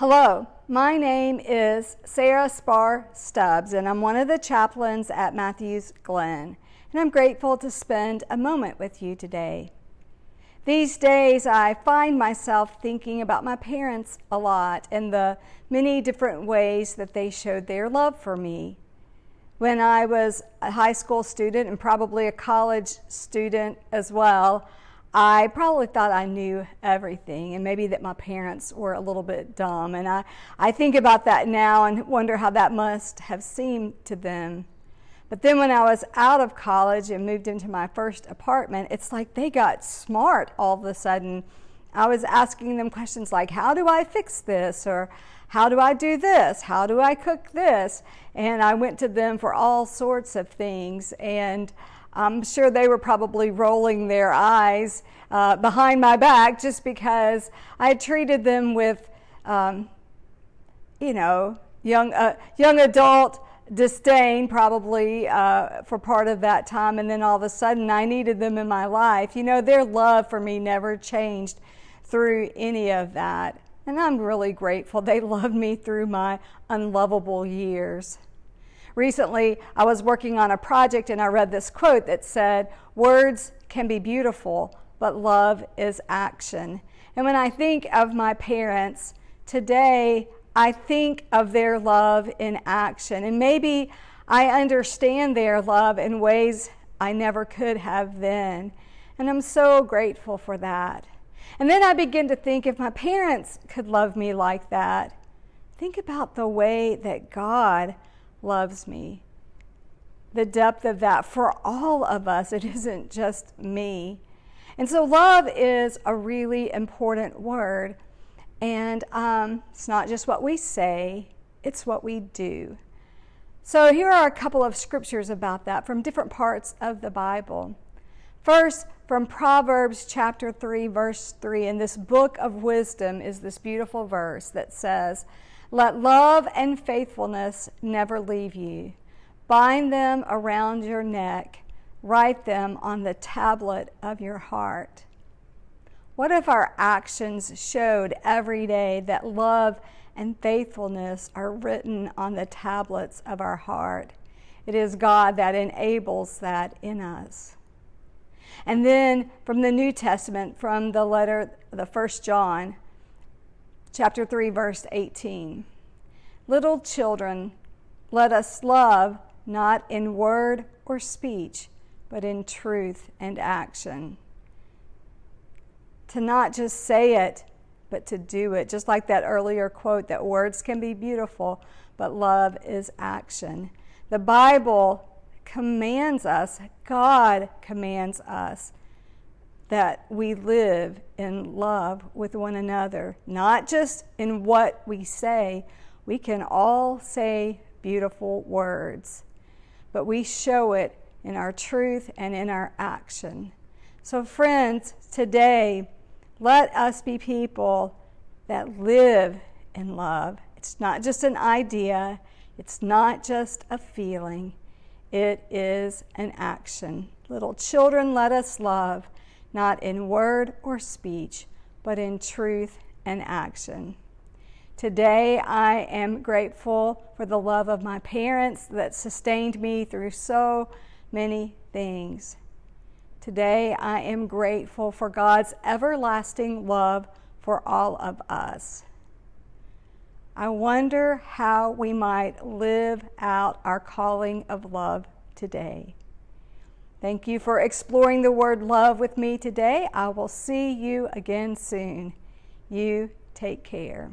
Hello, my name is Sarah Spar Stubbs, and I'm one of the chaplains at Matthews Glen, and I'm grateful to spend a moment with you today. These days, I find myself thinking about my parents a lot and the many different ways that they showed their love for me. When I was a high school student and probably a college student as well, I probably thought I knew everything, and maybe that my parents were a little bit dumb. And I think about that now and wonder how that must have seemed to them. But then when I was out of college and moved into my first apartment, it's like they got smart all of a sudden. I was asking them questions like, how do I fix this? Or how do I do this? How do I cook this? And I went to them for all sorts of things. And I'm sure they were probably rolling their eyes behind my back just because I had treated them with, young adult disdain probably for part of that time. And then all of a sudden I needed them in my life. You know, their love for me never changed through any of that. And I'm really grateful. They loved me through my unlovable years. Recently, I was working on a project and I read this quote that said, "Words can be beautiful, but love is action." And when I think of my parents, today I think of their love in action. And maybe I understand their love in ways I never could have then. And I'm so grateful for that. And then I begin to think, if my parents could love me like that, think about the way that God loves me. The depth of that for all of us. It isn't just me. And so love is a really important word. And it's not just what we say, it's what we do. So here are a couple of scriptures about that from different parts of the Bible. First, from Proverbs chapter 3, verse 3, in this book of wisdom is this beautiful verse that says, "Let love and faithfulness never leave you. Bind them around your neck. Write them on the tablet of your heart." What if our actions showed every day that love and faithfulness are written on the tablets of our heart? It is God that enables that in us. And then from the New Testament, from the letter, the 1 John, chapter 3, verse 18. "Little children, let us love not in word or speech, but in truth and action." To not just say it, but to do it. Just like that earlier quote that words can be beautiful, but love is action. The Bible commands us, God commands us, that we live in love with one another, not just in what we say. We can all say beautiful words, but we show it in our truth and in our action. So friends, today, let us be people that live in love. It's not just an idea. It's not just a feeling. It is an action. Little children, let us love, not in word or speech, but in truth and action. Today, I am grateful for the love of my parents that sustained me through so many things. Today, I am grateful for God's everlasting love for all of us. I wonder how we might live out our calling of love today. Thank you for exploring the word love with me today. I will see you again soon. You take care.